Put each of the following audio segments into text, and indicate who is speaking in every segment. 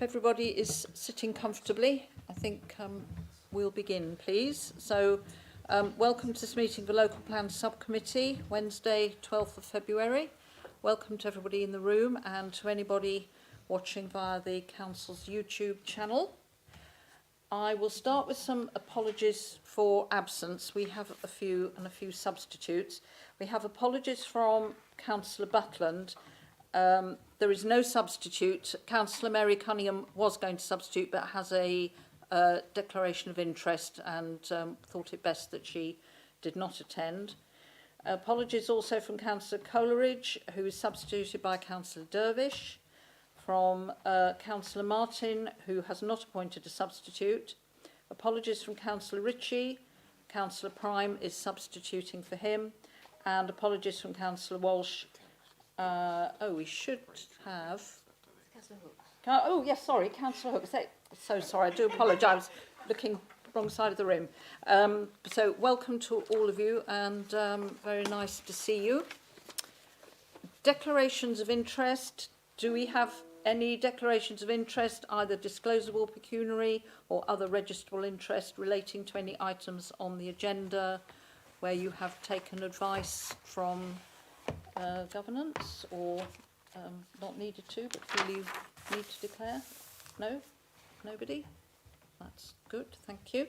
Speaker 1: If everybody is sitting comfortably, I think we'll begin, please. So, welcome to this meeting of the Local Plan Subcommittee, Wednesday, 12th of February. Welcome to everybody in the room and to anybody watching via the Council's YouTube channel. I will start with some apologies for absence. We have a few substitutes. We have apologies from Councillor Butland. There is no substitute. Councillor Mary Cunningham was going to substitute but has a declaration of interest and thought it best that she did not attend. Apologies also from Councillor Coleridge, who is substituted by Councillor Dervish. From Councillor Martin, who has not appointed a substitute. Apologies from Councillor Ritchie. Councillor Prime is substituting for him. And apologies from Councillor Walsh. We should have... Councillor Hooks. Oh, yes, sorry, Councillor Hooks. So sorry, I do apologise. Looking wrong side of the room. So welcome to all of you and very nice to see you. Declarations of interest. Do we have any declarations of interest, either disclosable pecuniary or other registrable interest relating to any items on the agenda where you have taken advice from governance or not needed to, but feel you need to declare? No? Nobody? That's good, thank you.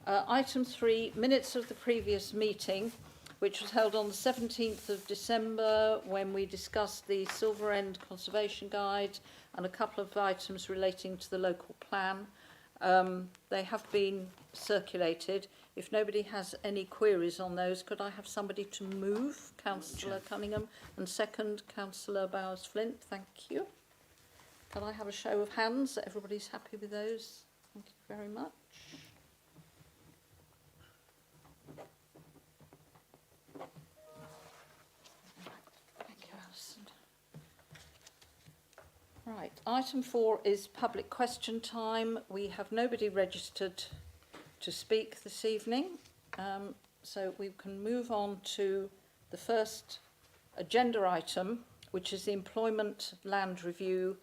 Speaker 1: Item 3, minutes of the previous meeting, which was held on the 17th of December when we discussed the Silver End Conservation Guide and a couple of items relating to the local plan. They have been circulated. If nobody has any queries on those, could I have somebody to move? Councillor Cunningham, and second, Councillor Bowers-Flint. Thank you. Can I have a show of hands that everybody's happy with those? Thank you very much. Right, item 4 is public question time. We have nobody registered to speak this evening, so we can move on to the first agenda item, which is the Employment Land Review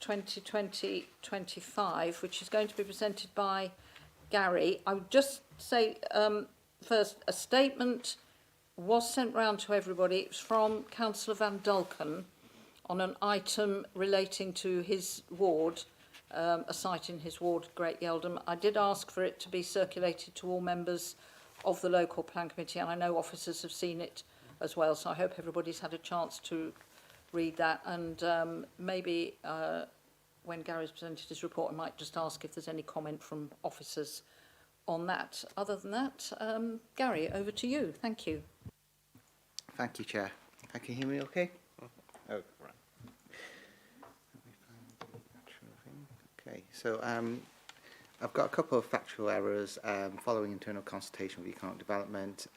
Speaker 1: 2020-25, which is going to be presented by Gary. I would just say first, a statement was sent round to everybody. It was from Councillor Van Dulken on an item relating to his ward, a site in his ward, Great Yeldham. I did ask for it to be circulated to all members of the local plan committee, and I know officers have seen it as well, so I hope everybody's had a chance to read that. And maybe when Gary's presented his report, I might just ask if there's any comment from officers on that. Other than that, Gary, over to you. Thank you.
Speaker 2: Thank you, Chair. Can you hear me okay? Oh, right. Okay, so I've got a couple of factual errors following internal consultation with Economic Development.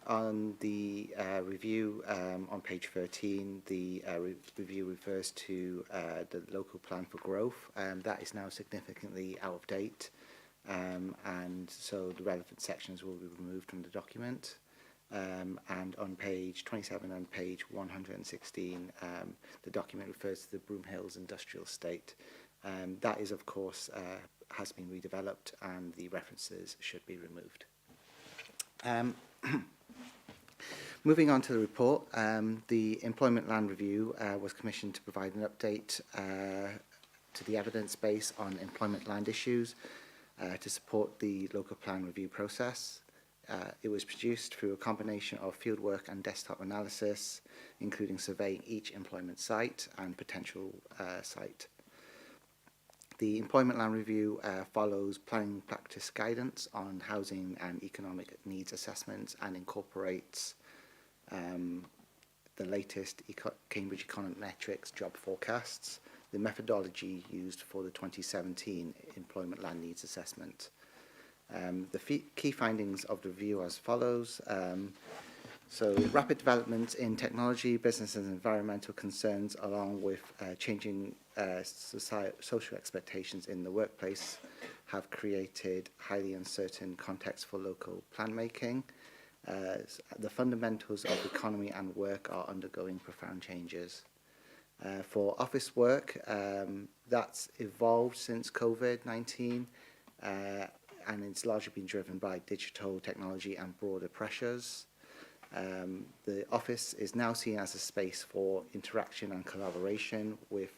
Speaker 2: On the review on page 13, the review refers to the local plan for growth. That is now significantly out of date, and so the relevant sections will be removed from the document. And on page 27 and page 116, the document refers to the Broom Hills Industrial Estate. That is, of course, has been redeveloped, and the references should be removed. Moving on to the report, the Employment Land Review was commissioned to provide an update to the evidence base on employment land issues to support the local plan review process. It was produced through a combination of fieldwork and desktop analysis, including surveying each employment site and potential site. The Employment Land Review follows planning practice guidance on housing and economic needs assessments and incorporates the latest Cambridge Econometrics job forecasts, the methodology used for the 2017 Employment Land Needs Assessment. The key findings of the review as follows. So rapid developments in technology, business and environmental concerns, along with changing social expectations in the workplace, have created highly uncertain context for local plan making. The fundamentals of economy and work are undergoing profound changes. For office work, that's evolved since COVID-19, and it's largely been driven by digital technology and broader pressures. The office is now seen as a space for interaction and collaboration with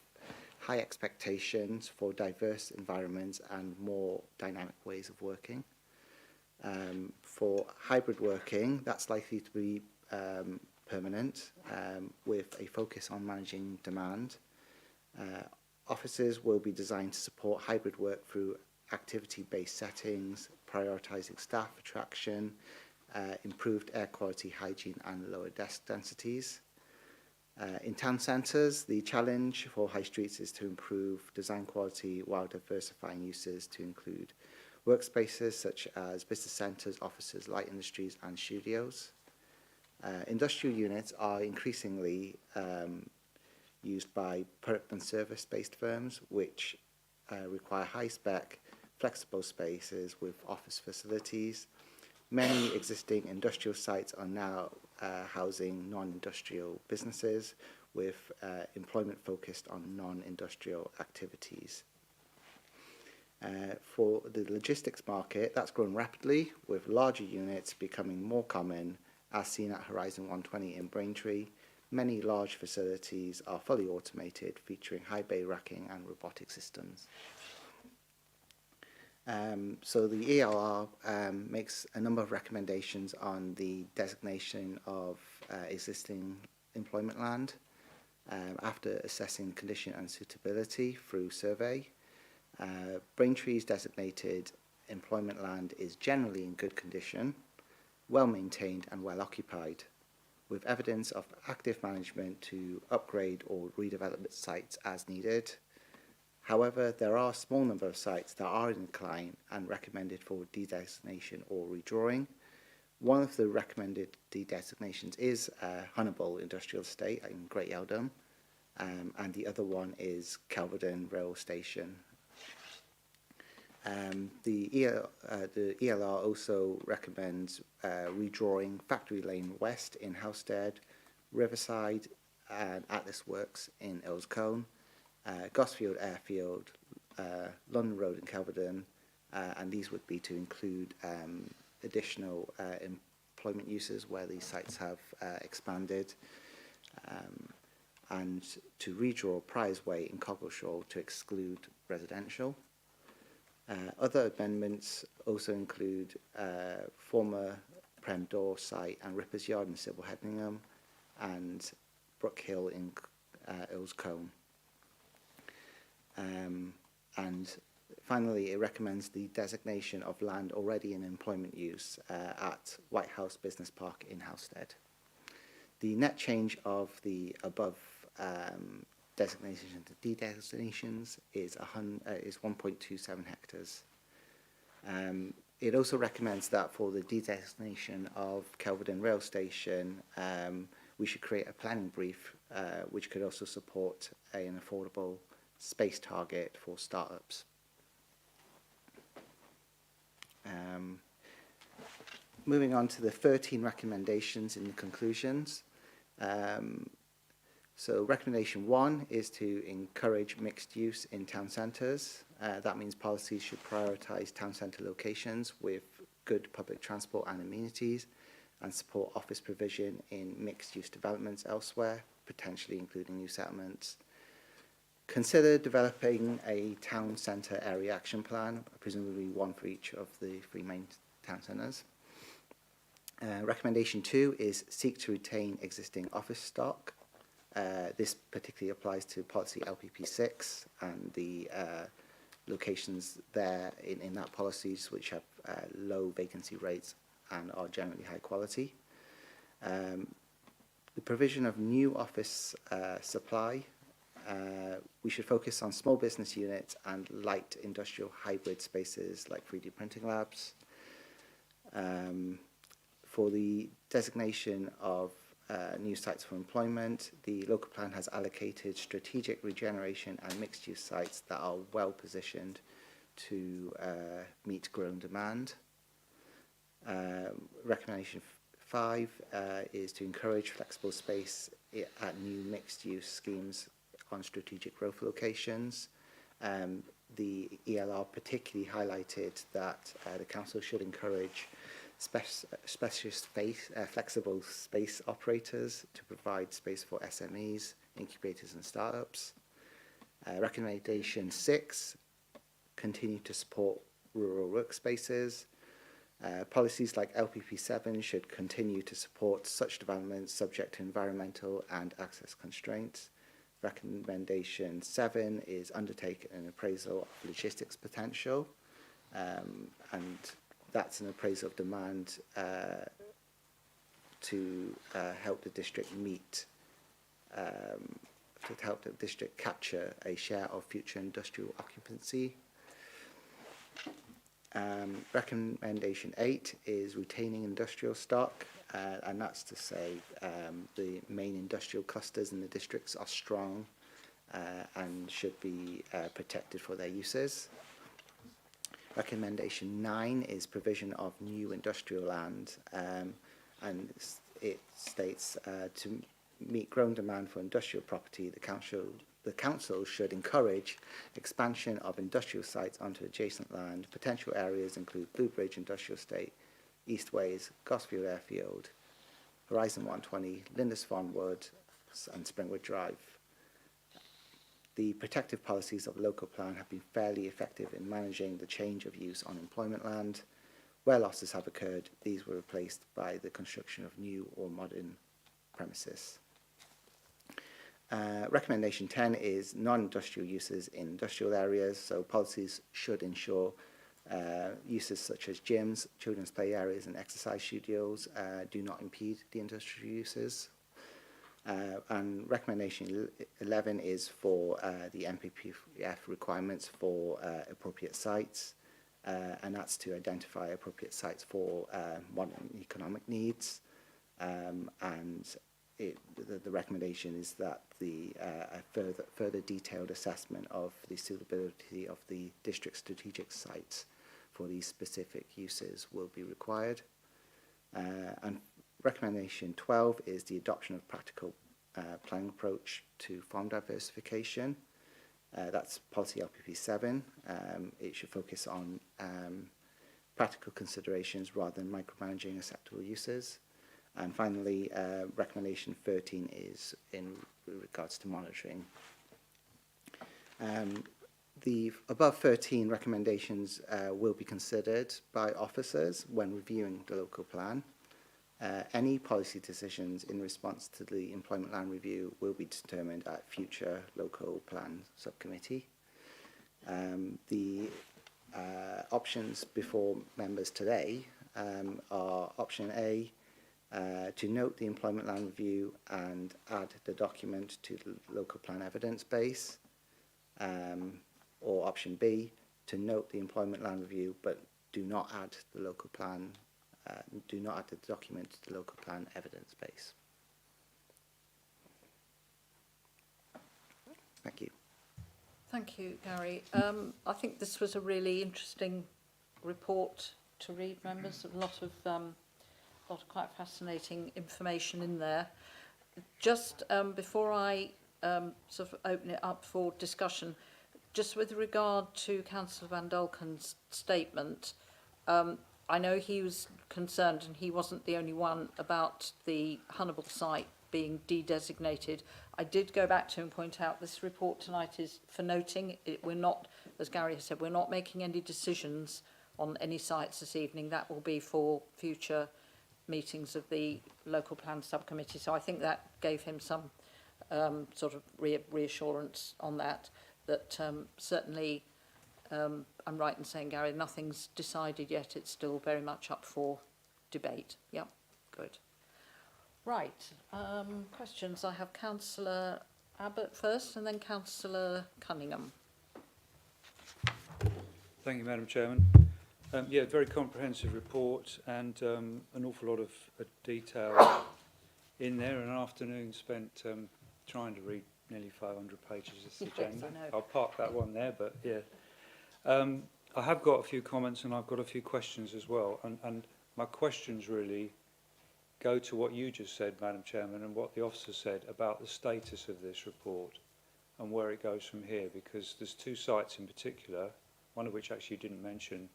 Speaker 2: high expectations for diverse environments and more dynamic ways of working. For hybrid working, that's likely to be permanent, with a focus on managing demand. Offices will be designed to support hybrid work through activity-based settings, prioritising staff attraction, improved air quality, hygiene and lower desk densities. In town centres, the challenge for high streets is to improve design quality while diversifying uses to include workspaces such as business centres, offices, light industries and studios. Industrial units are increasingly used by product and service-based firms, which require high-spec, flexible spaces with office facilities. Many existing industrial sites are now housing non-industrial businesses with employment focused on non-industrial activities. For the logistics market, that's grown rapidly, with larger units becoming more common, as seen at Horizon 120 in Braintree. Many large facilities are fully automated, featuring high bay racking and robotic systems. So the ELR makes a number of recommendations on the designation of existing employment land after assessing condition and suitability through survey. Braintree's designated employment land is generally in good condition, well maintained and well occupied, with evidence of active management to upgrade or redevelop sites as needed. However, there are a small number of sites that are in decline and recommended for de-designation or redrawing. One of the recommended de-designations is Hunnable Industrial Estate in Great Yeldham, and the other one is Kelvedon Rail Station. The ELR also recommends redrawing Factory Lane West in Halstead, Riverside and Atlas Works in Earlscombe, Gosfield Airfield, London Road in Kelvedon, and these would be to include additional employment uses where these sites have expanded, and to redraw Priors Way in Coggleshaw to exclude residential. Other amendments also include former Prem Door site and Rippers Yard in Sybil Hedningham and Brook Hill in Earlscombe. And finally, it recommends the designation of land already in employment use at White House Business Park in Halstead. The net change of the above designations to de-designations is 1.27 hectares. It also recommends that for the de-designation of Kelvedon Rail Station, we should create a planning brief which could also support an affordable space target for startups. Moving on to the 13 recommendations in the conclusions. So recommendation 1 is to encourage mixed use in town centres. That means policies should prioritise town centre locations with good public transport and amenities and support office provision in mixed use developments elsewhere, potentially including new settlements. Consider developing a town centre area action plan, presumably one for each of the 3 main town centres. Recommendation 2 is seek to retain existing office stock. This particularly applies to policy LPP 6 and the locations there in that policies which have low vacancy rates and are generally high quality. The provision of new office supply. We should focus on small business units and light industrial hybrid spaces like 3D printing labs. For the designation of new sites for employment, the local plan has allocated strategic regeneration and mixed-use sites that are well positioned to meet growing demand. Recommendation 5 is to encourage flexible space at new mixed-use schemes upon strategic growth locations. The ELR particularly highlighted that the council should encourage specialist space, flexible space operators to provide space for SMEs, incubators and startups. Recommendation 6, continue to support rural workspaces. Policies like LPP7 should continue to support such developments subject to environmental and access constraints. Recommendation 7 is undertake an appraisal of logistics potential, and that's an appraisal of demand to help the district meet, to help the district capture a share of future industrial occupancy. Recommendation 8 is retaining industrial stock, and that's to say the main industrial clusters in the districts are strong and should be protected for their uses. Recommendation 9 is provision of new industrial land, and it states to meet growing demand for industrial property, the council should encourage expansion of industrial sites onto adjacent land. Potential areas include Blue Bridge Industrial Estate, Eastways, Gosfield Airfield, Horizon 120, Lindisfarne Wood, and Springwood Drive. The protective policies of local plan have been fairly effective in managing the change of use on employment land. Where losses have occurred, these were replaced by the construction of new or modern premises. Recommendation 10 is non-industrial uses in industrial areas. So policies should ensure uses such as gyms, children's play areas and exercise studios do not impede the industrial uses. And recommendation 11 is for the MPPF requirements for appropriate sites, and that's to identify appropriate sites for modern economic needs. And the recommendation is that a further detailed assessment of the suitability of the district strategic sites for these specific uses will be required. And recommendation 12 is the adoption of practical planning approach to farm diversification. That's policy LPP 7. It should focus on practical considerations rather than micromanaging acceptable uses. And finally, recommendation 13 is in regards to monitoring. The above 13 recommendations will be considered by officers when reviewing the local plan. Any policy decisions in response to the employment land review will be determined at future local plan subcommittee. The options before members today are option A, to note the employment land review and add the document to the local plan evidence base, or option B, to note the employment land review but do not add the local plan, do not add the document to the local plan evidence base. Thank you.
Speaker 1: Thank you, Gary. I think this was a really interesting report to read, members. A lot of quite fascinating information in there. Just before I sort of open it up for discussion, just with regard to Councillor Van Dolken's statement, I know he was concerned, and he wasn't the only one, about the Hannibal site being de-designated. I did go back to him and point out this report tonight is for noting. We're not, as Gary has said, we're not making any decisions on any sites this evening. That will be for future meetings of the local plan subcommittee. So I think that gave him some sort of reassurance on that, that certainly I'm right in saying, Gary, nothing's decided yet. It's still very much up for debate. Yep, good. Right, questions. I have Councillor Abbott first and then Councillor Cunningham.
Speaker 3: Thank you, Madam Chairman. Yeah, very comprehensive report and an awful lot of detail in there. An afternoon spent trying to read nearly 500 pages of the agenda. I'll park that one there, but yeah. I have got a few comments and I've got a few questions as well. And my questions really go to what you just said, Madam Chairman, and what the officer said about the status of this report. and where it goes from here, because there's two sites in particular, one of which actually you didn't mention,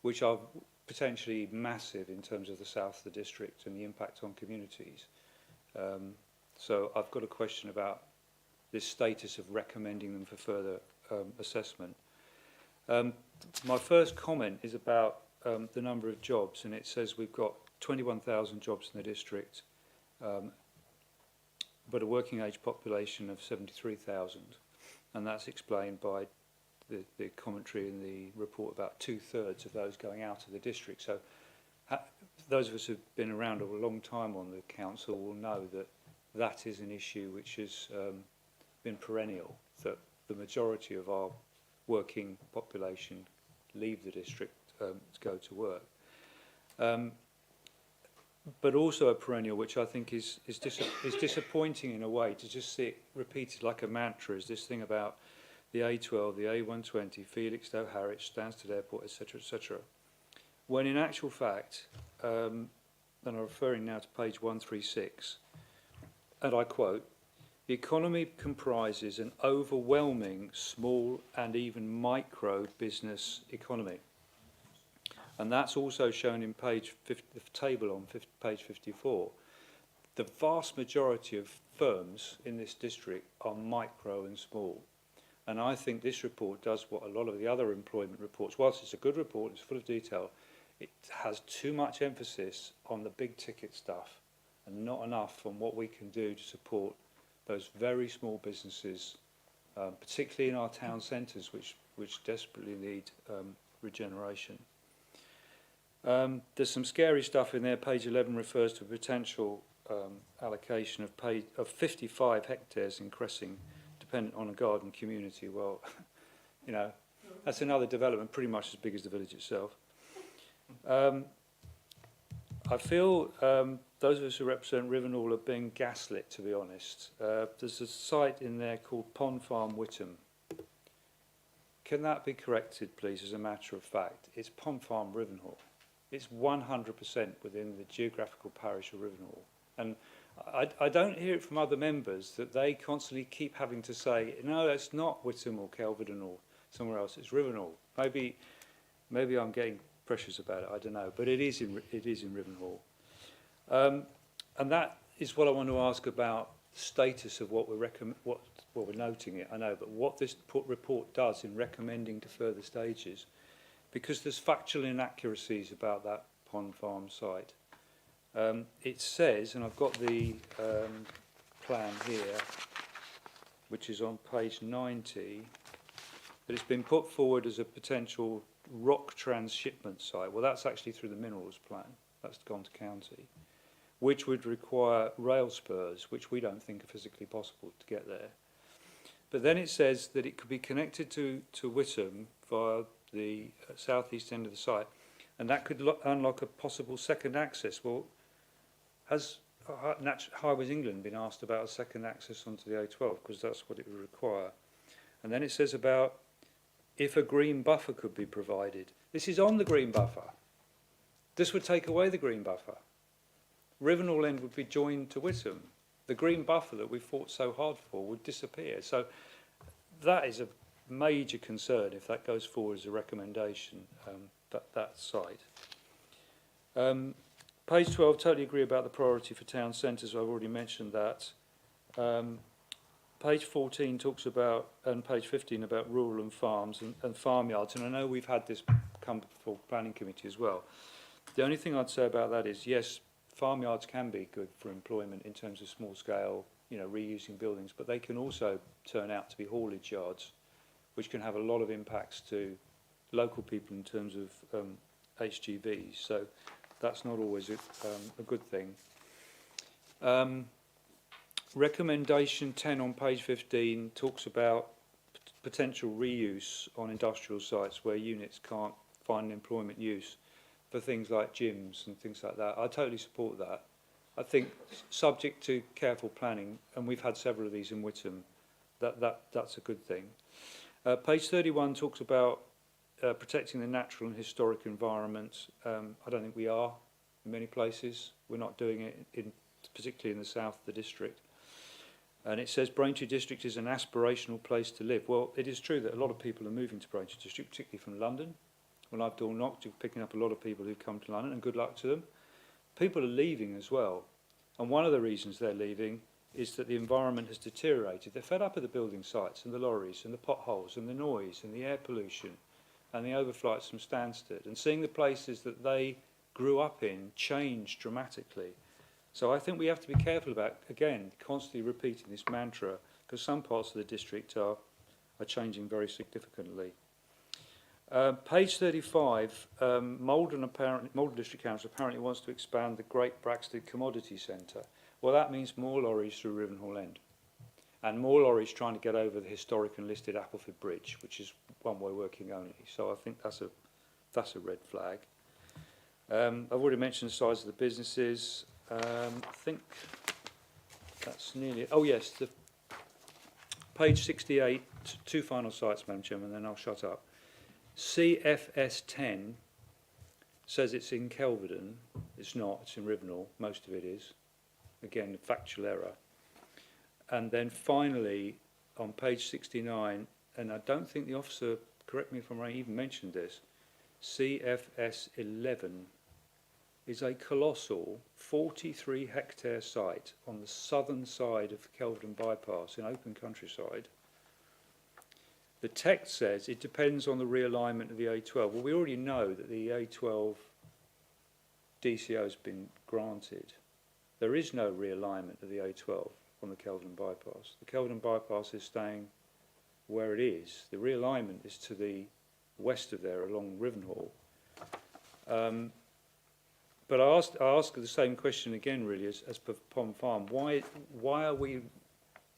Speaker 3: which are potentially massive in terms of the south of the district and the impact on communities. So I've got a question about this status of recommending them for further assessment. My first comment is about the number of jobs, and it says we've got 21,000 jobs in the district, but a working age population of 73,000, and that's explained by the commentary in the report about 2/3 of those going out of the district. So those of us who've been around a long time on the council will know that that is an issue which has been perennial, that the majority of our working population leave the district to go to work. But also a perennial which I think is disappointing in a way to just see it repeated like a mantra, is this thing about the A12, the A120, Felixstowe, Harwich, Stansted Airport, etc., etc. When in actual fact, and I'm referring now to page 136, and I quote, "The economy comprises an overwhelming small and even micro business economy." And that's also shown in page 50, the table on page 54. The vast majority of firms in this district are micro and small. And I think this report does what a lot of the other employment reports, whilst it's a good report, it's full of detail, it has too much emphasis on the big ticket stuff and not enough on what we can do to support those very small businesses, particularly in our town centres, which desperately need regeneration. There's some scary stuff in there. Page 11 refers to a potential allocation of 55 hectares in Cressing, dependent on a garden community. Well, you know, that's another development pretty much as big as the village itself. I feel those of us who represent Rivenhall are being gaslit, to be honest. There's a site in there called Pond Farm, Witham. Can that be corrected, please, as a matter of fact? It's Pond Farm, Rivenhall. It's 100% within the geographical parish of Rivenhall. And I don't hear it from other members that they constantly keep having to say, no, it's not Witham or Kelvedon or somewhere else, it's Rivenhall. Maybe I'm getting precious about it, I don't know, but it is in Rivenhall. And that is what I want to ask about the status of what we're noting it, I know, but what this report does in recommending to further stages, because there's factual inaccuracies about that Pond Farm site. It says, and I've got the plan here, which is on page 90, that it's been put forward as a potential rock transshipment site. Well, that's actually through the minerals plan. That's gone to county, which would require rail spurs, which we don't think are physically possible to get there. But then it says that it could be connected to Witham via the southeast end of the site, and that could unlock a possible second access. Well, has Highways England been asked about a second access onto the A12, because that's what it would require. And then it says about if a green buffer could be provided. This is on the green buffer. This would take away the green buffer. Rivenhall End would be joined to Witham. The green buffer that we fought so hard for would disappear. So that is a major concern if that goes forward as a recommendation, that site. Page 12, totally agree about the priority for town centres. I've already mentioned that. Page 14 talks about, and page 15 about rural and farms and farmyards. And I know we've had this come before planning committee as well. The only thing I'd say about that is, yes, farmyards can be good for employment in terms of small scale, you know, reusing buildings, but they can also turn out to be haulage yards, which can have a lot of impacts to local people in terms of HGVs. So that's not always a good thing. Recommendation 10 on page 15 talks about potential reuse on industrial sites where units can't find employment use for things like gyms and things like that. I totally support that. I think subject to careful planning, and we've had several of these in Witham, that's a good thing. Page 31 talks about protecting the natural and historic environment. I don't think we are in many places. We're not doing it, particularly in the south of the district. And it says Braintree District is an aspirational place to live. Well, it is true that a lot of people are moving to Braintree District, particularly from London. When I've door knocked, you're picking up a lot of people who've come to London, and good luck to them. People are leaving as well. And one of the reasons they're leaving is that the environment has deteriorated. They're fed up with the building sites and the lorries and the potholes and the noise and the air pollution and the overflights from Stansted, and seeing the places that they grew up in change dramatically. So I think we have to be careful about, again, constantly repeating this mantra, because some parts of the district are changing very significantly. Page 35, Malden District Council apparently wants to expand the Great Braxted Commodity Centre. Well, that means more lorries through Rivenhall End, and more lorries trying to get over the historic and listed Appleford Bridge, which is one-way working only. So I think that's a red flag. I've already mentioned the size of the businesses. I think that's nearly... Oh, yes, the page 68, two final sites, Madam Chairman, then I'll shut up. CFS 10 says it's in Kelvedon. It's not, it's in Rivenhall, most of it is. Again, a factual error. And then finally, on page 69, and I don't think the officer, correct me if I'm wrong, even mentioned this, CFS 11 is a colossal 43-hectare site on the southern side of the Kelvedon bypass in open countryside. The text says it depends on the realignment of the A12. Well, we already know that the A12 DCO has been granted. There is no realignment of the A12 on the Kelvedon bypass. The Kelvedon bypass is staying where it is. The realignment is to the west of there along Rivenhall. But I ask the same question again, really, as per Pond Farm. Why are we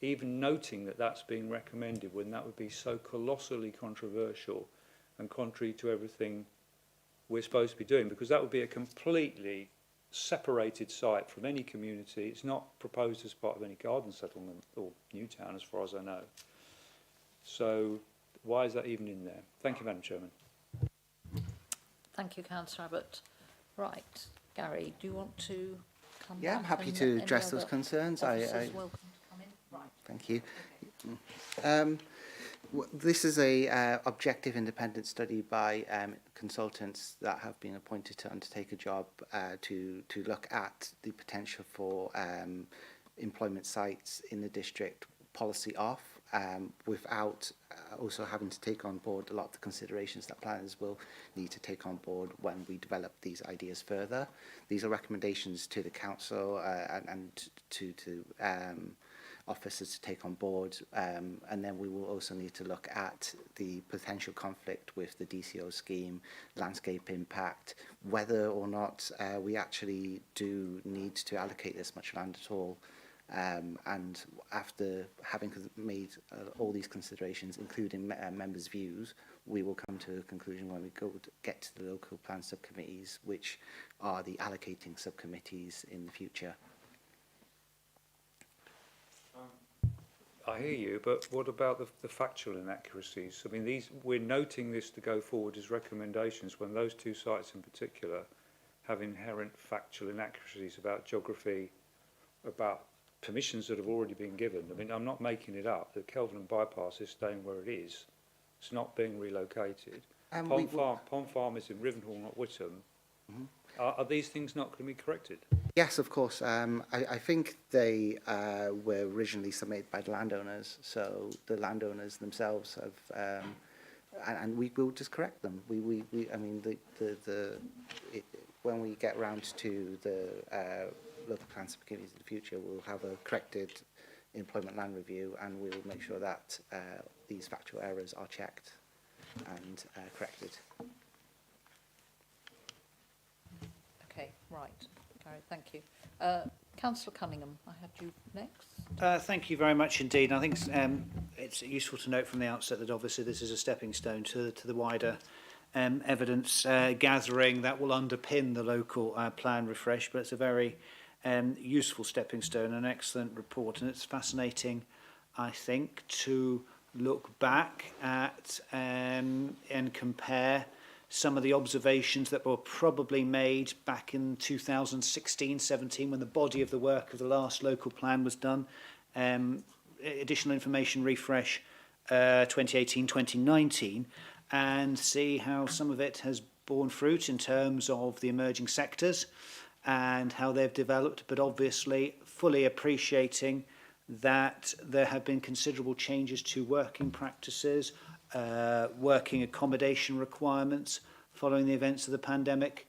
Speaker 3: even noting that that's being recommended when that would be so colossally controversial and contrary to everything we're supposed to be doing? Because that would be a completely separated site from any community. It's not proposed as part of any garden settlement or new town, as far as I know. So why is that even in there? Thank you, Madam Chairman.
Speaker 1: Thank you, Councillor Abbott. Right, Gary, do you want to come
Speaker 2: Yeah,
Speaker 1: back?
Speaker 2: I'm happy
Speaker 1: and
Speaker 2: to
Speaker 1: any
Speaker 2: address those
Speaker 1: other
Speaker 2: concerns.
Speaker 1: officers welcome to come in? Right.
Speaker 2: Thank you. This is a objective independent study by consultants that have been appointed to undertake a job to look at the potential for employment sites in the district policy off, without also having to take on board a lot of the considerations that planners will need to take on board when we develop these ideas further. These are recommendations to the council and to officers to take on board, and then we will also need to look at the potential conflict with the DCO scheme, landscape impact, whether or not we actually do need to allocate this much land at all. And after having made all these considerations, including members' views, we will come to a conclusion when we get to the local plan subcommittees, which are the allocating subcommittees in the future.
Speaker 3: I hear you, but what about the factual inaccuracies? I mean, we're noting this to go forward as recommendations when those two sites in particular have inherent factual inaccuracies about geography, about permissions that have already been given. I mean, I'm not making it up. The Kelvedon bypass is staying where it is. It's not being relocated. Pond Farm is in Rivenhall, not Witham. Mm-hmm. Are these things not going to be corrected? Yes,
Speaker 2: of course. I think they were originally submitted by the landowners, so the landowners themselves have, and we will just correct them. I mean, when we get round to the local plan subcommittees in the future, we'll have a corrected employment land review, and we'll make sure that these factual errors are checked and corrected.
Speaker 1: Okay, right. Gary, thank you. Councillor Cunningham, I had you next.
Speaker 4: Thank you very much indeed. I think it's useful to note from the outset that obviously this is a stepping stone to the wider evidence gathering that will underpin the local plan refresh, but it's a very useful stepping stone, an excellent report, and it's fascinating, I think, to look back at and compare some of the observations that were probably made back in 2016-17 when the body of the work of the last local plan was done, additional information refresh 2018-2019 and see how some of it has borne fruit in terms of the emerging sectors and how they've developed, but obviously fully appreciating that there have been considerable changes to working practices, working accommodation requirements following the events of the pandemic,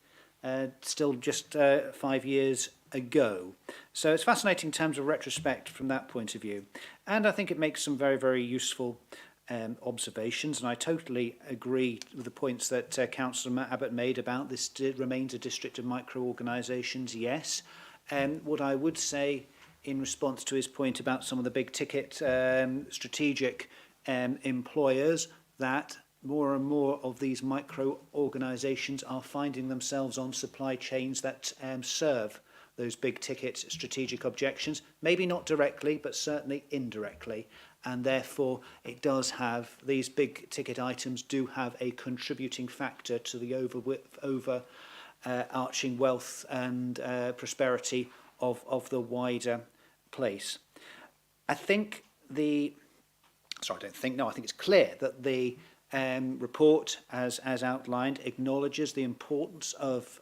Speaker 4: still just 5 years ago. So it's fascinating in terms of retrospect from that point of view. And I think it makes some very, very useful observations, and I totally agree with the points that Councillor Abbott made about this remains a district of micro-organisations, yes. What I would say in response to his point about some of the big ticket strategic employers, that more and more of these micro-organisations are finding themselves on supply chains that serve those big ticket strategic objections, maybe not directly, but certainly indirectly. And therefore, it does have, these big ticket items do have a contributing factor to the overarching wealth and prosperity of the wider place. I think I think it's clear that the report, as outlined, acknowledges the importance of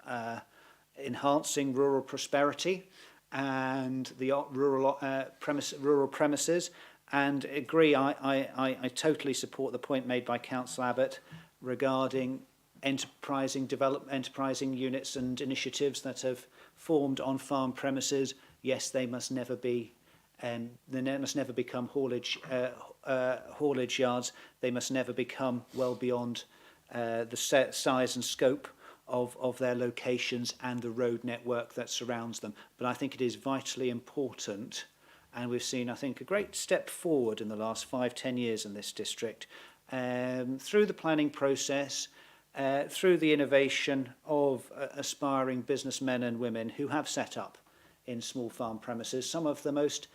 Speaker 4: enhancing rural prosperity and the rural premises, and agree. I totally support the point made by Councillor Abbott regarding enterprising units and initiatives that have formed on farm premises. Yes, they must never be, they must never become haulage yards. They must never become well beyond the size and scope of their locations and the road network that surrounds them. But I think it is vitally important, and we've seen, I think, a great step forward in the last 5-10 years in this district, through the planning process, through the innovation of aspiring businessmen and women who have set up in small farm premises some of the most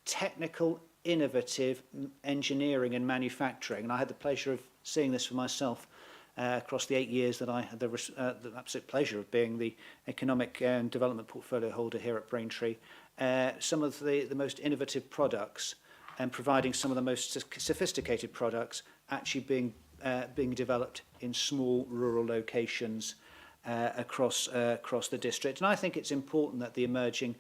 Speaker 4: technical, innovative engineering and manufacturing. And I had the pleasure of seeing this for myself across the 8 years that I had the absolute pleasure of being the economic and development portfolio holder here at Braintree. Some of the most innovative products and providing some of the most sophisticated products actually being developed in small rural locations across the district. And I think it's important that the emerging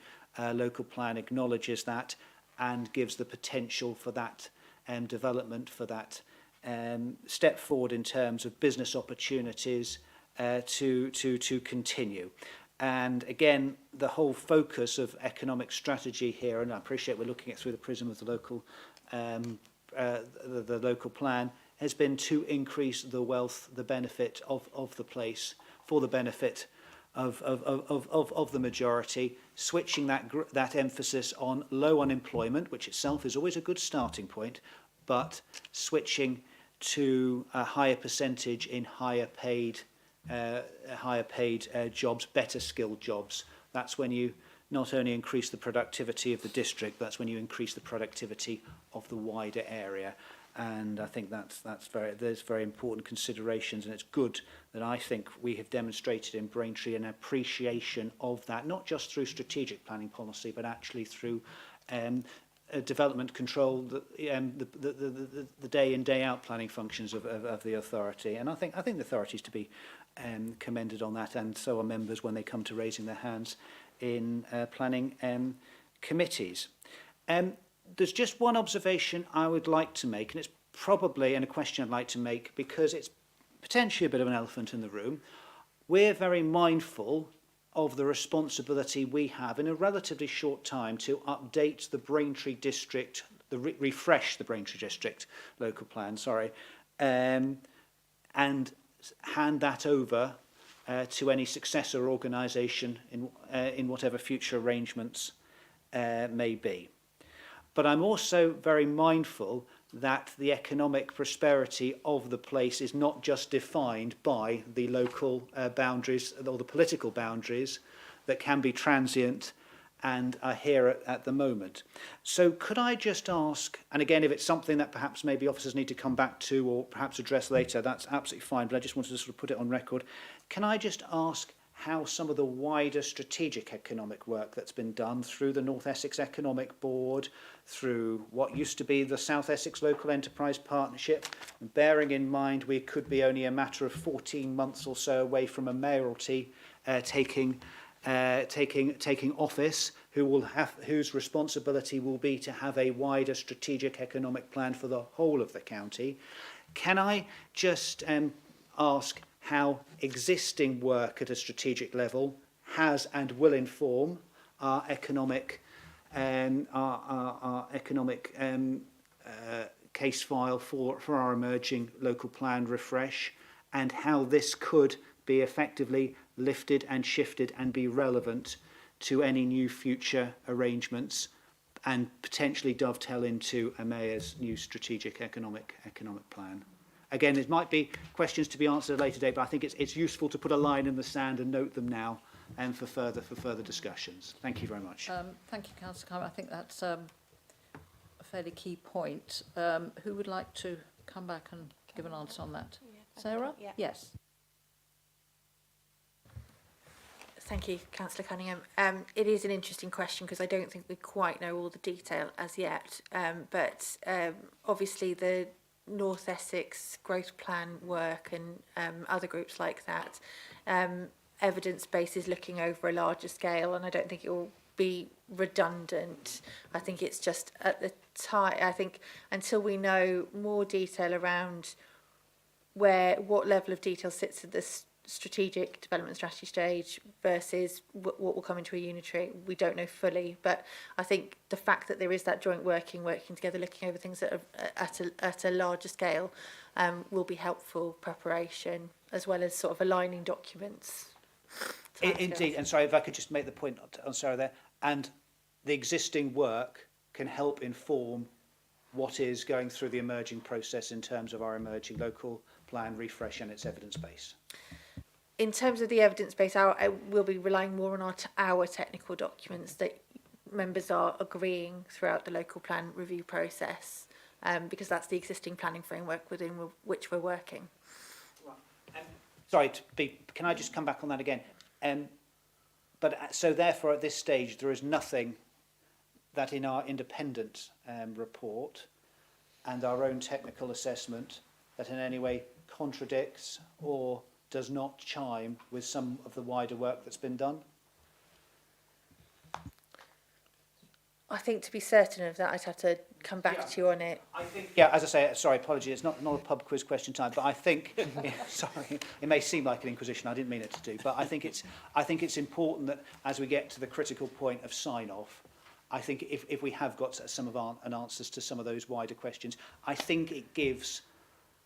Speaker 4: local plan acknowledges that and gives the potential for that development, for that step forward in terms of business opportunities to continue. And again, the whole focus of economic strategy here, and I appreciate we're looking at through the prism of the local the local plan, has been to increase the wealth, the benefit of the place for the benefit of the majority, switching that emphasis on low unemployment, which itself is always a good starting point, but switching to a higher percentage in higher paid jobs, better skilled jobs. That's when you not only increase the productivity of the district, that's when you increase the productivity of the wider area. And I think there's very important considerations, and it's good that I think we have demonstrated in Braintree an appreciation of that, not just through strategic planning policy, but actually through development control, the day in, day out planning functions of the authority. And I think the authority is to be commended on that, and so are members when they come to raising their hands in planning committees. There's just one observation I would like to make, and it's probably a question I'd like to make because it's potentially a bit of an elephant in the room. We're very mindful of the responsibility we have in a relatively short time to update the Braintree district, refresh the Braintree district local plan, and hand that over to any successor organisation in whatever future arrangements may be. But I'm also very mindful that the economic prosperity of the place is not just defined by the local boundaries or the political boundaries that can be transient and are here at the moment. So could I just ask, and again, if it's something that perhaps maybe officers need to come back to or perhaps address later, that's absolutely fine, but I just wanted to sort of put it on record. Can I just ask how some of the wider strategic economic work that's been done through the North Essex Economic Board, through what used to be the South Essex Local Enterprise Partnership, and bearing in mind we could be only a matter of 14 months or so away from a mayoralty taking office, whose responsibility will be to have a wider strategic economic plan for the whole of the county. Can I just ask how existing work at a strategic level has and will inform our economic case file for our emerging local plan refresh, and how this could be effectively lifted and shifted and be relevant to any new future arrangements and potentially dovetail into a mayor's new strategic economic plan. Again, it might be questions to be answered at a later date, but I think it's useful to put a line in the sand and note them now and for further discussions. Thank you very much.
Speaker 1: Thank you, Councillor Carr. I think that's a fairly key point. Who would like to come back and give an answer on that? Sarah?
Speaker 5: Yeah.
Speaker 1: Yes.
Speaker 5: Thank you, Councillor Cunningham. It is an interesting question because I don't think we quite know all the detail as yet. But obviously the North Essex Growth Plan work and other groups like that, evidence base is looking over a larger scale, and I don't think it will be redundant. I think it's just at the time, I think until we know more detail around what level of detail sits at this strategic development strategy stage versus what will come into a unitary, we don't know fully. But I think the fact that there is that joint working together, looking over things that are at a larger scale, will be helpful preparation, as well as sort of aligning documents.
Speaker 4: Indeed, and sorry if I could just make the point on Sarah there, and the existing work can help inform what is going through the emerging process in terms of our emerging local plan refresh and its evidence base.
Speaker 5: In terms of the evidence base, I will be relying more on our technical documents that members are agreeing throughout the local plan review process, because that's the existing planning framework within which we're working.
Speaker 4: Sorry, can I just come back on that again? So therefore, at this stage, there is nothing that in our independent report and our own technical assessment that in any way contradicts or does not chime with some of the wider work that's been done?
Speaker 5: I think to be certain of that, I'd have to come back to you on it.
Speaker 4: I think, yeah, as I say, sorry, apologies, it's not a pub quiz question time, but I think, sorry, it may seem like an inquisition, I didn't mean it to do, but I think it's important that as we get to the critical point of sign-off, I think if we have got some of an answers to some of those wider questions, I think it gives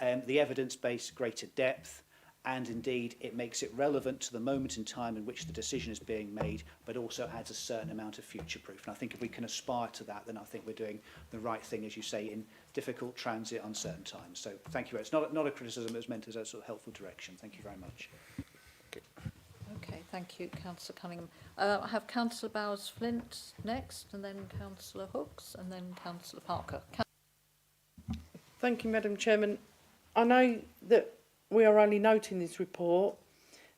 Speaker 4: the evidence base greater depth, and indeed it makes it relevant to the moment in time in which the decision is being made, but also adds a certain amount of future proof. And I think if we can aspire to that, then I think we're doing the right thing, as you say, in difficult, transit, uncertain times. So thank you. It's not a criticism, it's meant as a sort of helpful direction. Thank you very much.
Speaker 1: Okay, thank you, Councillor Cunningham. I have Councillor Bowers-Flint next, and then Councillor Hooks, and then Councillor Parker.
Speaker 6: Thank you, Madam Chairman. I know that we are only noting this report,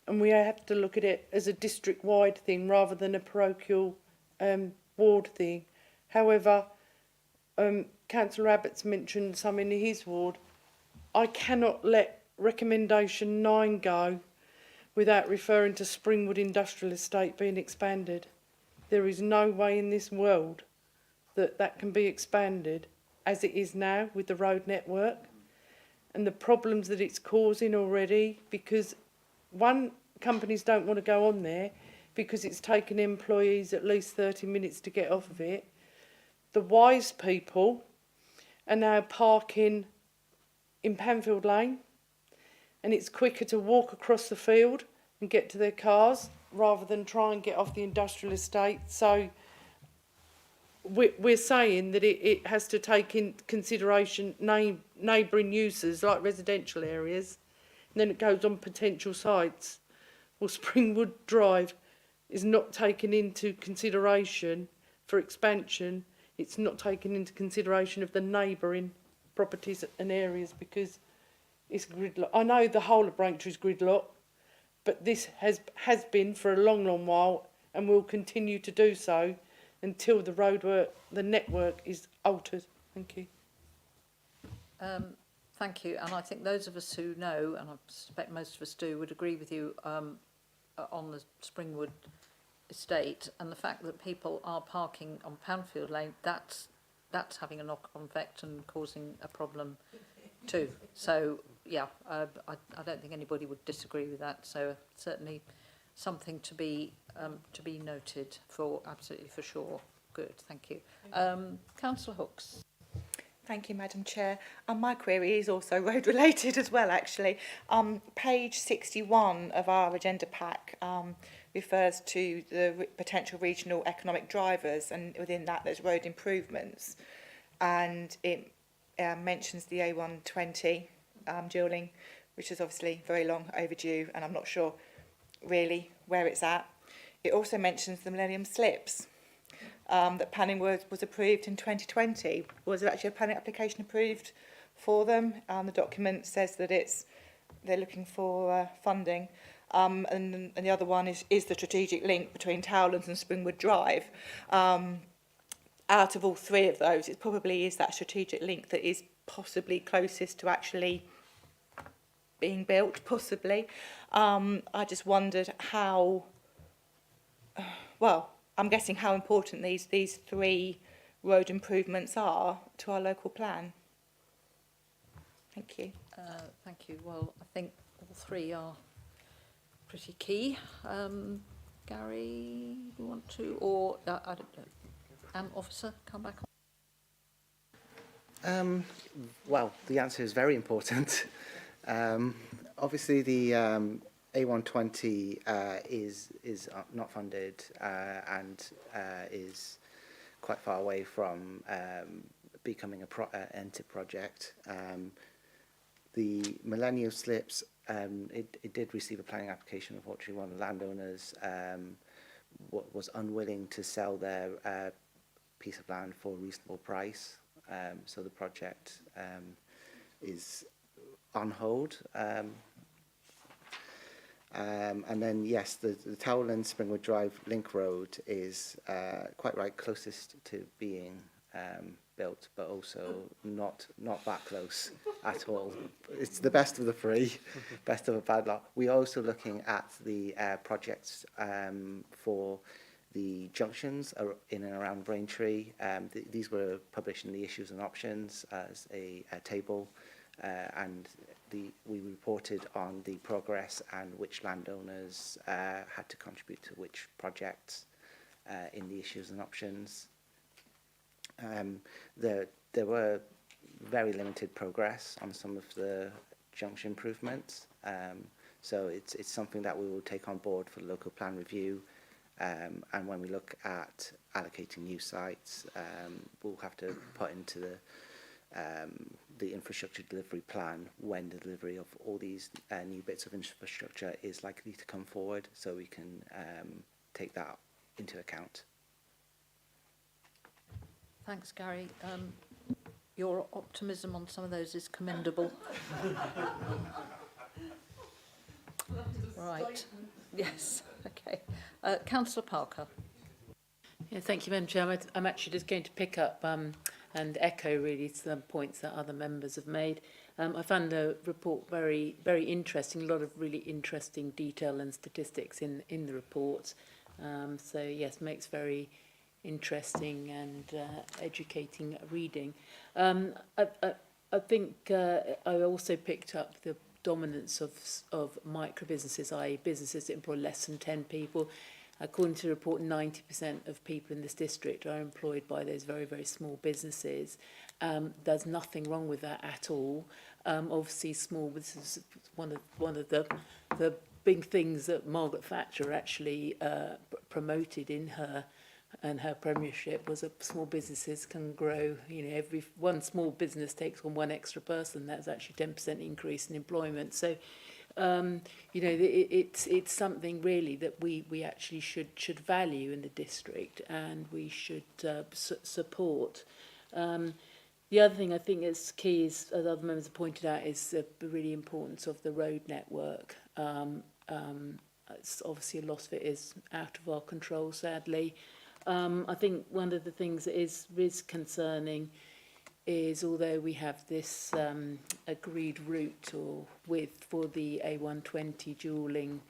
Speaker 6: and we have to look at it as a district-wide thing rather than a parochial ward thing. However, Councillor Abbott's mentioned some in his ward. I cannot let recommendation 9 go without referring to Springwood Industrial Estate being expanded. There is no way in this world that can be expanded as it is now with the road network and the problems that it's causing already, because one, companies don't want to go on there because it's taken employees at least 30 minutes to get off of it. The wise people are now parking in Panfield Lane, and it's quicker to walk across the field and get to their cars rather than try and get off the industrial estate. So we're saying that it has to take in consideration neighbouring uses like residential areas, and then it goes on potential sites. Well, Springwood Drive is not taken into consideration for expansion. It's not taken into consideration of the neighbouring properties and areas because it's gridlock. I know the whole of Braintree is gridlock, but this has been for a long while and will continue to do so until the network is altered. Thank you.
Speaker 1: Thank you. And I think those of us who know, and I suspect most of us do, would agree with you on the Springwood estate, and the fact that people are parking on Panfield Lane, that's having a knock-on effect and causing a problem too. So, yeah, I don't think anybody would disagree with that. So certainly something to be noted for, absolutely for sure. Good, thank you. Councillor Hooks.
Speaker 7: Thank you, Madam Chair. My query is also road related as well, actually. Page 61 of our agenda pack refers to the potential regional economic drivers, and within that there's road improvements. And it mentions the A120 dualling, which is obviously very long overdue, and I'm not sure really where it's at. It also mentions the Millennium Slips. That planning was approved in 2020. Was there actually a planning application approved for them? The document says that they're looking for funding. And the other one is the strategic link between Towlands and Springwood Drive. Out of all three of those, it probably is that strategic link that is possibly closest to actually being built, possibly. I just wondered how, well, I'm guessing how important these three road improvements are to our local plan. Thank you.
Speaker 1: Thank you. Well, I think all three are pretty key. Gary, you want to, or I don't know, officer, come back on?
Speaker 2: Well, the answer is very important. Obviously, the A120 is not funded and is quite far away from becoming a NTIP project. The Millennium Slips, it did receive a planning application. Unfortunately, one of the landowners was unwilling to sell their piece of land for a reasonable price. So the project is on hold. And then, yes, the Towland Springwood Drive Link Road is quite right, closest to being built, but also not that close at all. It's the best of the three, best of a bad lot. We're also looking at the projects for the junctions in and around Braintree. These were published in the Issues and Options as a table, and we reported on the progress and which landowners had to contribute to which projects in the Issues and Options. There were very limited progress on some of the junction improvements, so it's something that we will take on board for the local plan review, and when we look at allocating new sites, we'll have to put into the infrastructure delivery plan when the delivery of all these new bits of infrastructure is likely to come forward, so we can take that into account.
Speaker 1: Thanks, Gary. Your optimism on some of those is commendable. Right. Yes. Okay. Councillor Parker.
Speaker 8: Yeah, thank you, Madam Chair. I'm actually just going to pick up and echo really some points that other members have made. I found the report very, very interesting. A lot of really interesting detail and statistics in the report. So yes, makes very interesting and educating reading. I think I also picked up the dominance of micro businesses, i.e. businesses that employ less than 10 people. According to the report, 90% of people in this district are employed by those very, very small businesses. There's nothing wrong with that at all. Obviously, small business is one of the big things that Margaret Thatcher actually promoted in her premiership, was that small businesses can grow. You know, every one small business takes on one extra person. That's actually 10% increase in employment. So, you know, it's something really that we actually should value in the district, and we should support. The other thing I think is key is, as other members have pointed out, is the really importance of the road network. obviously a lot of it is out of our control, sadly. I think one of the things that is concerning is, although we have this agreed route or width for the A120 dualling,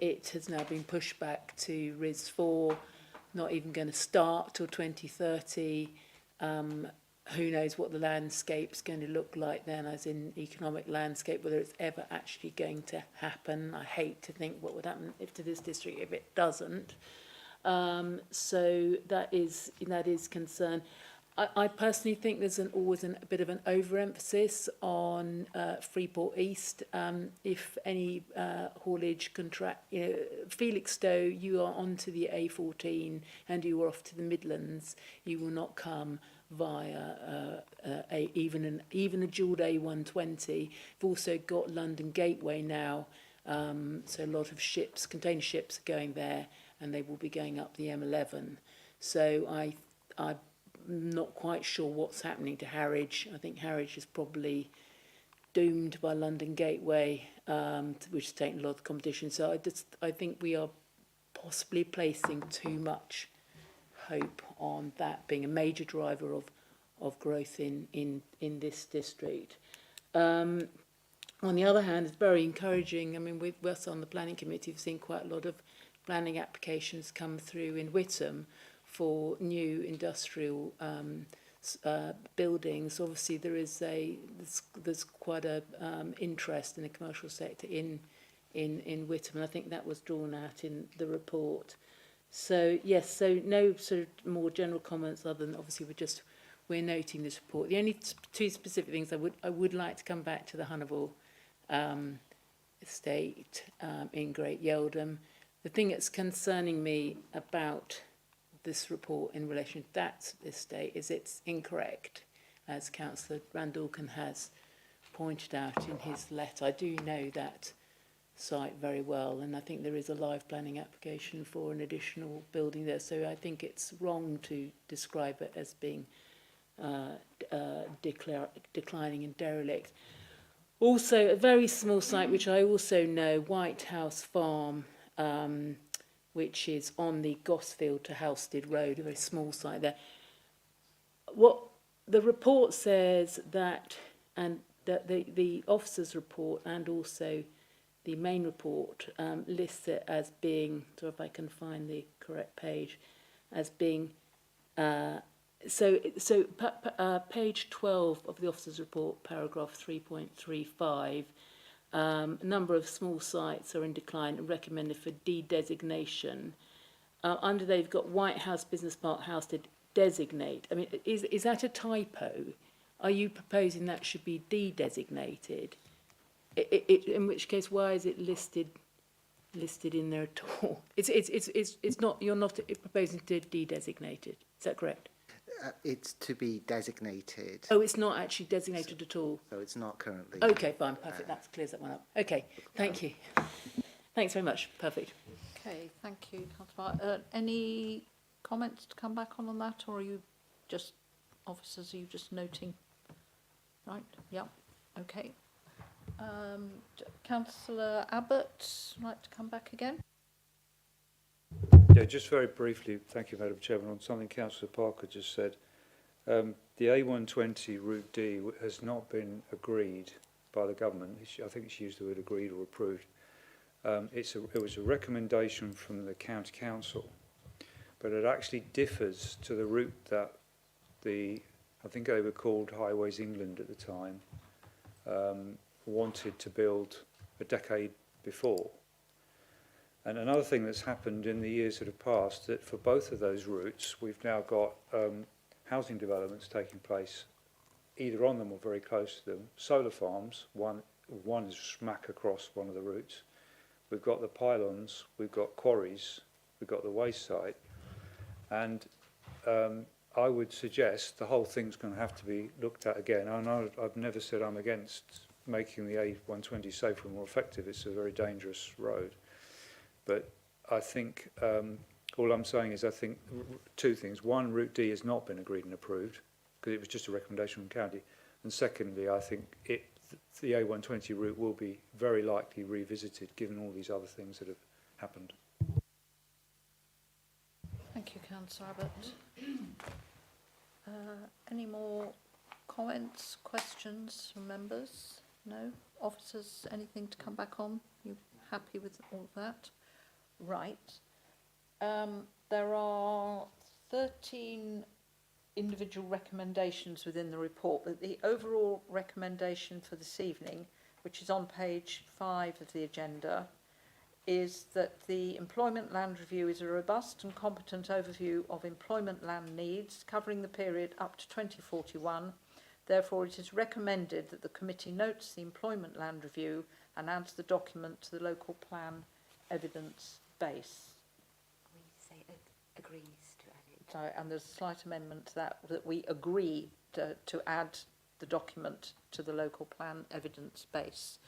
Speaker 8: it has now been pushed back to RIS 4, not even going to start till 2030. Who knows what the landscape's going to look like then, as in economic landscape, whether it's ever actually going to happen. I hate to think what would happen to this district if it doesn't. So that is concern. I personally think there's always a bit of an overemphasis on Freeport East. If any haulage contract, Felixstowe, you are onto the A14 and you are off to the Midlands, you will not come via even a dual A120. We've also got London Gateway now, so a lot of ships, container ships, are going there, and they will be going up the M11. So I'm not quite sure what's happening to Harwich. I think Harwich is probably doomed by London Gateway, which is taking a lot of competition. So I think we are possibly placing too much hope on that being a major driver of growth in this district. On the other hand, it's very encouraging. I mean, we're on the planning committee, we've seen quite a lot of planning applications come through in Whittam for new industrial buildings. Obviously, there's quite a interest in the commercial sector in Whittam, and I think that was drawn out in the report. So yes, so no sort of more general comments other than obviously we're noting this report. The only two specific things I would like to come back to the Hannibal estate in Great Yeldham. The thing that's concerning me about this report in relation to that estate is it's incorrect, as Councillor Randalkin has pointed out in his letter. I do know that site very well, and I think there is a live planning application for an additional building there, so I think it's wrong to describe it as being declining and derelict. Also, a very small site which I also know, White House Farm, which is on the Gosfield to Halstead Road, a very small site there. What the report says that, and that the officer's report and also the main report lists it as being, so if I can find the correct page, as being, page 12 of the officer's report, paragraph 3.35, a number of small sites are in decline and recommended for de-designation. Under they've got White House Business Park Halstead designate. I mean, is that a typo? Are you proposing that should be de-designated? In which case, why is it listed in there at all? It's not. You're not proposing to de-designate it. Is that correct?
Speaker 2: It's to be designated.
Speaker 8: Oh, it's not actually designated at all.
Speaker 2: So it's not currently.
Speaker 8: Okay, fine, perfect. That clears that one up. Okay, thank you. Thanks very much. Perfect.
Speaker 1: Okay, thank you, Councillor. Any comments to come back on that, or are you just officers? Are you just noting? Right. Yeah. Okay. Councillor Abbott, like to come back again?
Speaker 3: Yeah, just very briefly, thank you, Madam Chairman, on something Councillor Parker just said. The A120 Route D has not been agreed by the government. I think she used the word agreed or approved. It was a recommendation from the County Council, but it actually differs to the route that I think they were called Highways England at the time, wanted to build a decade before. And another thing that's happened in the years that have passed, that for both of those routes, we've now got housing developments taking place either on them or very close to them. Solar farms, one is smack across one of the routes. We've got the pylons, we've got quarries, we've got the waste site. And I would suggest the whole thing's going to have to be looked at again. I know I've never said I'm against making the A120 safer and more effective. It's a very dangerous road. But I think all I'm saying is I think two things. One, Route D has not been agreed and approved because it was just a recommendation from county. And secondly, I think the A120 route will be very likely revisited, given all these other things that have happened.
Speaker 1: Thank you, Councillor Abbott. Any more comments, questions from members? No? Officers, anything to come back on? You happy with all of that? Right. There are 13 individual recommendations within the report, but the overall recommendation for this evening, which is on page 5 of the agenda, is that the Employment Land Review is a robust and competent overview of employment land needs covering the period up to 2041. Therefore, it is recommended that the committee notes the Employment Land Review and adds the document to the local plan evidence base.
Speaker 9: We say agrees to add it.
Speaker 1: So, and there's a slight amendment to that we agree to add the document to the local plan evidence base.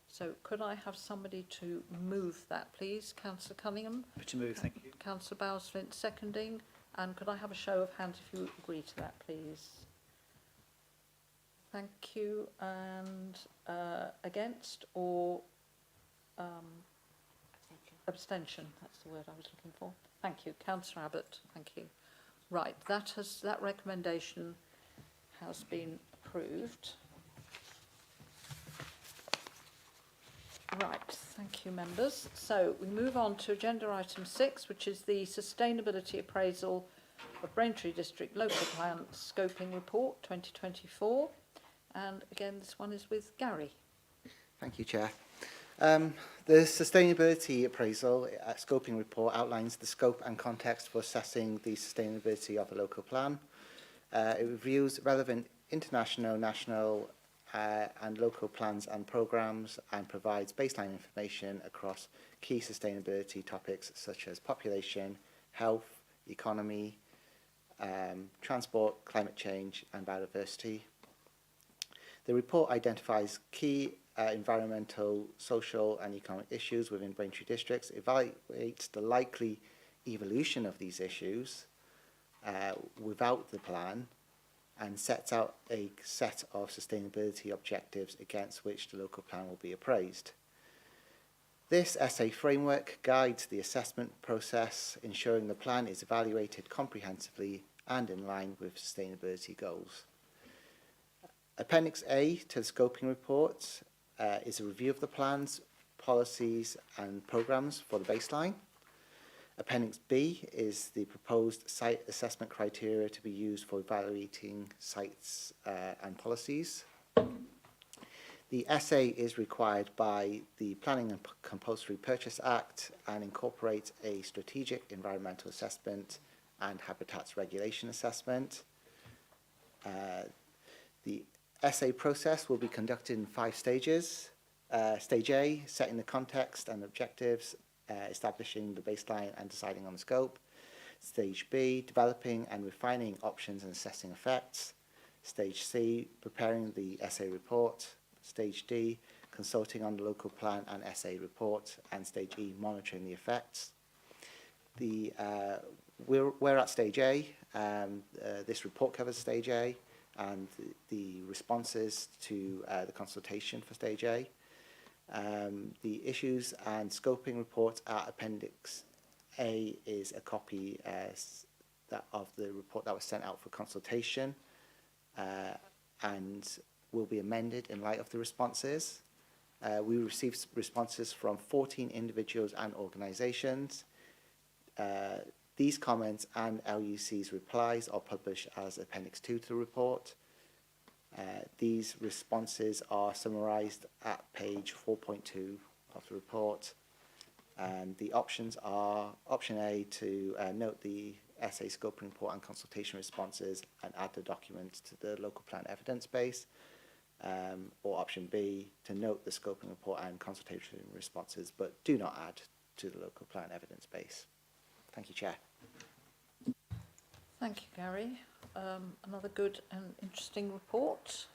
Speaker 1: So could I have somebody to move that, please? Councillor Cunningham?
Speaker 4: To move, thank you.
Speaker 1: Councillor Bowes-Flint seconding. And could I have a show of hands if you agree to that, please? Thank you. And against or abstention? That's the word I was looking for. Thank you. Councillor Abbott, thank you. Right, that recommendation has been approved. Right, thank you, members. So we move on to agenda item 6, which is the sustainability appraisal of Braintree District Local Plan Scoping Report 2024. And again, this one is with Gary.
Speaker 2: Thank you, Chair. The Sustainability Appraisal Scoping Report outlines the scope and context for assessing the sustainability of a local plan. It reviews relevant international, national and local plans and programmes and provides baseline information across key sustainability topics such as population, health, economy, transport, climate change and biodiversity. The report identifies key environmental, social and economic issues within Braintree districts, evaluates the likely evolution of these issues without the plan, and sets out a set of sustainability objectives against which the local plan will be appraised. This essay framework guides the assessment process, ensuring the plan is evaluated comprehensively and in line with sustainability goals. Appendix A to the scoping report is a review of the plans, policies and programmes for the baseline. Appendix B is the proposed site assessment criteria to be used for evaluating sites and policies. The essay is required by the Planning and Compulsory Purchase Act and incorporates a strategic environmental assessment and habitats regulation assessment. The essay process will be conducted in 5 stages. Stage A, setting the context and objectives, establishing the baseline and deciding on the scope. Stage B, developing and refining options and assessing effects. Stage C, preparing the essay report. Stage D, consulting on the local plan and essay report. And Stage E, monitoring the effects. We're at Stage A. This report covers Stage A and the responses to the consultation for Stage A. The issues and scoping report at Appendix A is a copy of the report that was sent out for consultation and will be amended in light of the responses. We received responses from 14 individuals and organisations. These comments and LUC's replies are published as Appendix 2 to the report. These responses are summarised at page 4.2 of the report. And the options are option A to note the essay scoping report and consultation responses and add the document to the local plan evidence base. Or option B to note the scoping report and consultation responses but do not add to the local plan evidence base. Thank you, Chair.
Speaker 1: Thank you, Gary. Another good and interesting report.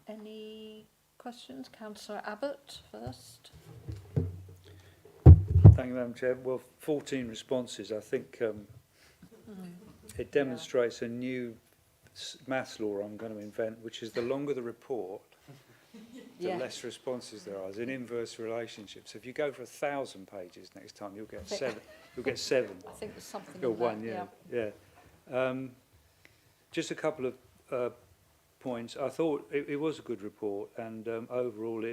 Speaker 1: Any questions? Councillor Abbott first.
Speaker 3: Thank you, Madam Chair. Well, 14 responses. I think it demonstrates a new maths law I'm going to invent, which is the longer the report, the
Speaker 1: Yeah.
Speaker 3: less responses there are. It's an inverse relationship. So if you go for 1,000 pages next time, you'll get
Speaker 1: think-
Speaker 3: 7. You'll get 7.
Speaker 1: I think there's something
Speaker 3: Or
Speaker 1: in
Speaker 3: 1,
Speaker 1: that.
Speaker 3: yeah. Just a couple of points. I thought it was a good report, and overall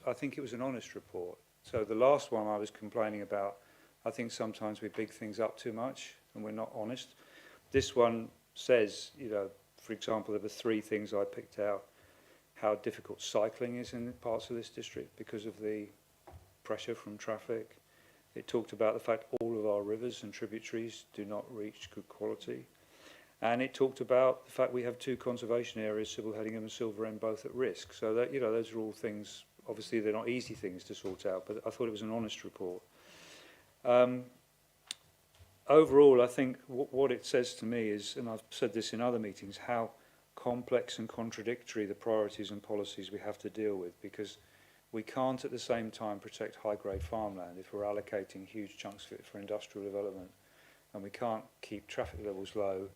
Speaker 3: I think it was an honest report. So the last one I was complaining about, I think sometimes we big things up too much and we're not honest. This one says, for example, there were 3 things I picked out. How difficult cycling is in parts of this district because of the pressure from traffic. It talked about the fact all of our rivers and tributaries do not reach good quality. And it talked about the fact we have 2 conservation areas, Sybil Headingham and Silver End, both at risk. So that, those are all things, obviously they're not easy things to sort out, but I thought it was an honest report. Overall, I think what it says to me is, and I've said this in other meetings, how complex and contradictory the priorities and policies we have to deal with, because we can't at the same time protect high-grade farmland if we're allocating huge chunks of it for industrial development, and we can't keep traffic levels low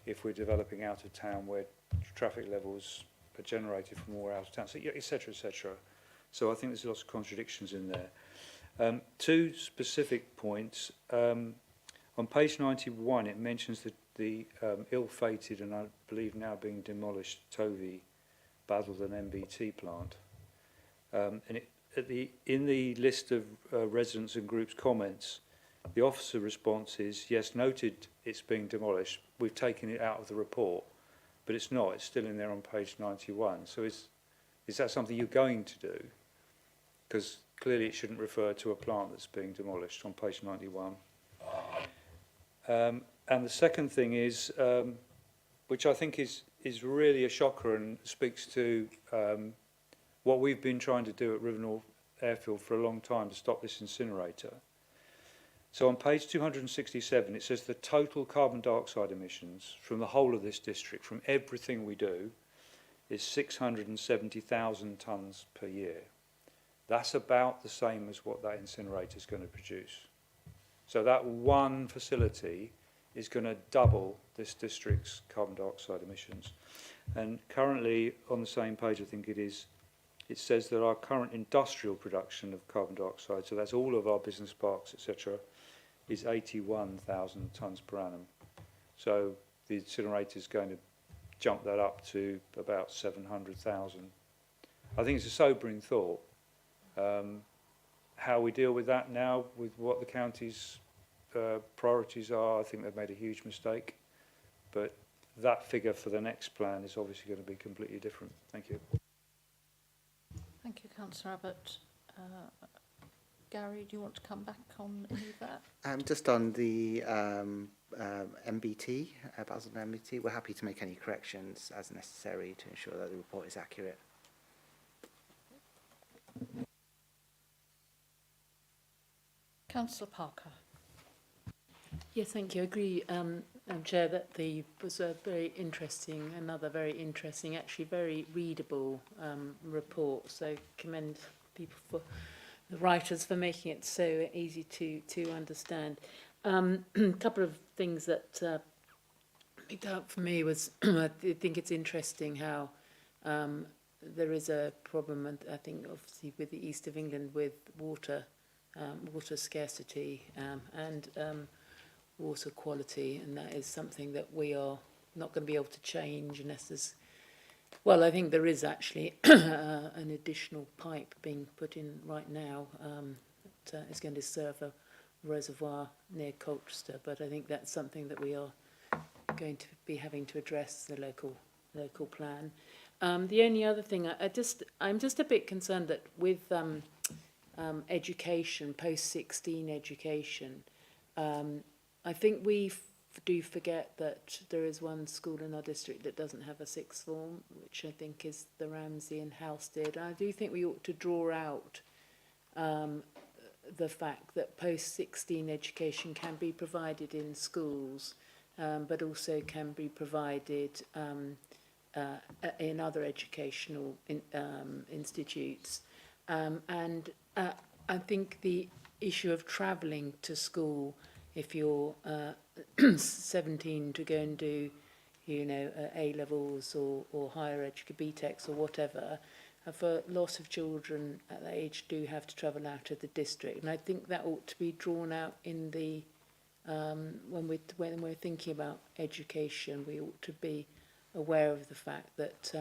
Speaker 3: if we're developing out of town where traffic levels are generated from more out of town, so et cetera, et cetera. So I think there's lots of contradictions in there. 2 specific points. On page 91, it mentions the ill-fated and I believe now being demolished Tovey Basildon MBT plant. And in the list of residents and groups' comments, the officer response is, yes, noted it's being demolished. We've taken it out of the report, but it's not. It's still in there on page 91. So is that something you're going to do? Because clearly it shouldn't refer to a plant that's being demolished on page 91. And the second thing is, which I think is really a shocker and speaks to what we've been trying to do at River North Airfield for a long time to stop this incinerator. So on page 267, it says the total carbon dioxide emissions from the whole of this district, from everything we do, is 670,000 tonnes per year. That's about the same as what that incinerator is going to produce. So that one facility is going to double this district's carbon dioxide emissions. And currently, on the same page, I think it is, it says that our current industrial production of carbon dioxide, so that's all of our business parks, etc., is 81,000 tonnes per annum. So the incinerator is going to jump that up to about 700,000. I think it's a sobering thought. How we deal with that now, with what the county's priorities are, I think they've made a huge mistake. But that figure for the next plan is obviously going to be completely different. Thank you.
Speaker 1: Thank you, Councillor Abbott. Gary, do you want to come back on any of that?
Speaker 2: Just on the MBT, Basildon MBT, we're happy to make any corrections as necessary to ensure that the report is accurate.
Speaker 1: Councillor Parker.
Speaker 8: Yes, thank you. I agree, Chair, that was a very interesting, another very interesting, actually very readable report. So commend people for the writers for making it so easy to understand. A couple of things that picked out for me was I think it's interesting how there is a problem, and I think obviously with the east of England with water scarcity and water quality, and that is something that we are not going to be able to change unless there's, well, I think there is actually an additional pipe being put in right now that is going to serve a reservoir near Colchester, but I think that's something that we are going to be having to address the local plan. The only other thing, I'm just a bit concerned that with education, post-16 education, I think we do forget that there is one school in our district that doesn't have a sixth form, which I think is the Ramsey in Halstead. I do think we ought to draw out the fact that post-16 education can be provided in schools, but also can be provided in other educational institutes. And I think the issue of travelling to school, if you're 17 to go and do you know, A-levels or higher education, BTECs or whatever, for lots of children at that age do have to travel out of the district. And I think that ought to be drawn out in the, when we're thinking about education, we ought to be aware of the fact that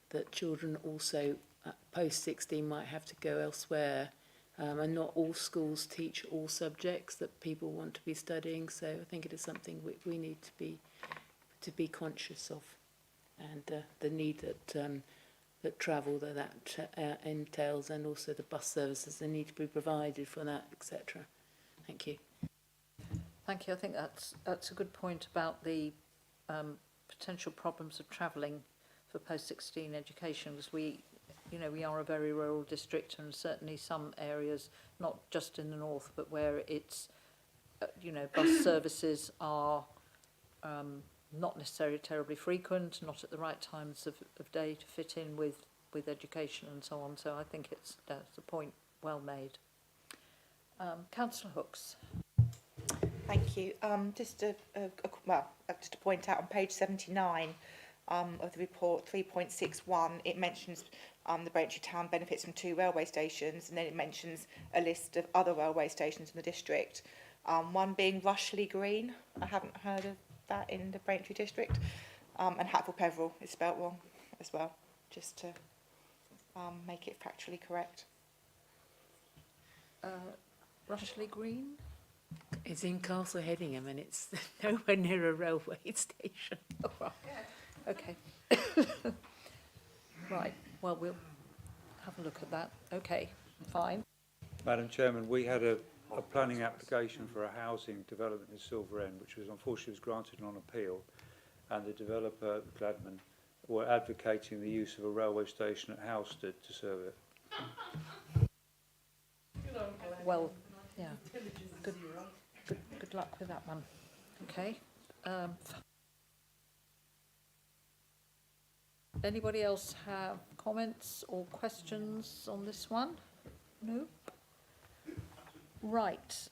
Speaker 8: that children also post 16 might have to go elsewhere, and not all schools teach all subjects that people want to be studying. So I think it is something we need to be conscious of, and the need that travel that entails, and also the bus services that need to be provided for that, etc. Thank you.
Speaker 1: Thank you. I think that's a good point about the potential problems of travelling for post-16 education, because we are a very rural district, and certainly some areas, not just in the north, but where it's, bus services are not necessarily terribly frequent, not at the right times of day to fit in with education and so on. So I think that's a point well made. Councillor Hooks.
Speaker 7: Thank you. Just to point out on page 79 of the report 3.61, it mentions the Braintree town benefits from 2 railway stations, and then it mentions a list of other railway stations in the district. One being Rushley Green. I haven't heard of that in the Braintree district, and Hatfield Peveril is spelt wrong as well, just to make it factually correct.
Speaker 1: Rushley Green?
Speaker 8: It's in Castle Hedingham, and it's nowhere near a railway station.
Speaker 1: Oh, right. Okay. Right. Well, we'll have a look at that. Okay. Fine.
Speaker 3: Madam Chairman, we had a planning application for a housing development in Silver End, which was unfortunately granted on appeal, and the developer, Gladman, were advocating the use of a railway station at Howstead to serve it.
Speaker 1: Well, yeah. Good luck with that one. Okay. Anybody else have comments or questions on this one? No? Right.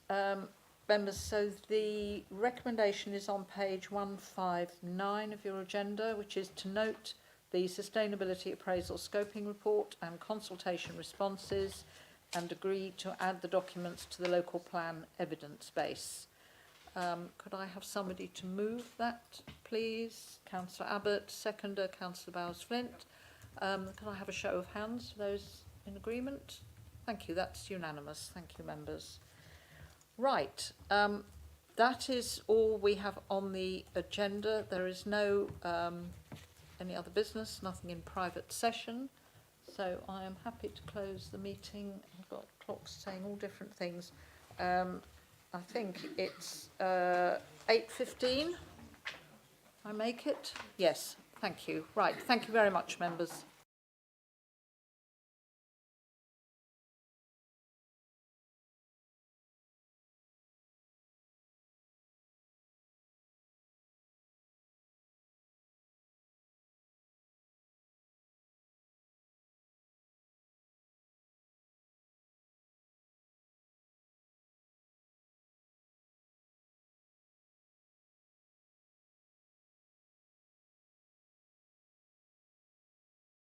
Speaker 1: Members, so the recommendation is on page 159 of your agenda, which is to note the Sustainability Appraisal Scoping Report and consultation responses, and agree to add the documents to the local plan evidence base. Could I have somebody to move that, please? Councillor Abbott, seconder, Councillor Bowes-Flint. Can I have a show of hands for those in agreement? Thank you, that's unanimous. Thank you, members. Right, that is all we have on the agenda. There is no any other business, nothing in private session. So I am happy to close the meeting. I've got clocks saying all different things. I think it's 8:15. I make it? Yes, thank you. Right, thank you very much, members.